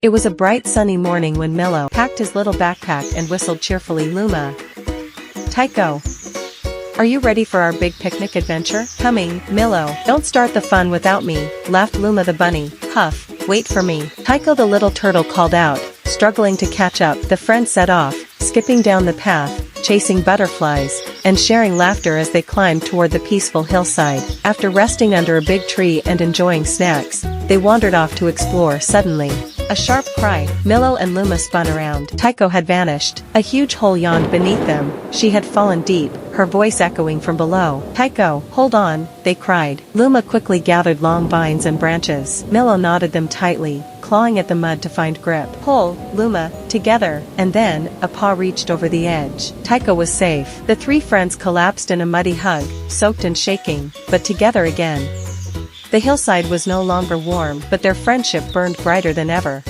It was a bright sunny morning when Millo packed his little backpack and whistled cheerfully. Luma. Tycho. Are you ready for our big picnic adventure? Coming, Millo. Don't start the fun without me, laughed Luma the bunny. Huff, wait for me. Tycho the little turtle called out, struggling to catch up. The friends set off, skipping down the path, chasing butterflies, and sharing laughter as they climbed toward the peaceful hillside. After resting under a big tree and enjoying snacks, they wandered off to explore. Suddenly, a sharp cry. Millo and Luma spun around. Tycho had vanished. A huge hole yawned beneath them. She had fallen deep, her voice echoing from below. Tycho, hold on, they cried. Luma quickly gathered long vines and branches. Millo knotted them tightly, clawing at the mud to find grip. Pull, Luma, together, and then, a paw reached over the edge. Tycho was safe. The three friends collapsed in a muddy hug, soaked and shaking, but together again. The hillside was no longer warm, but their friendship burned brighter than ever.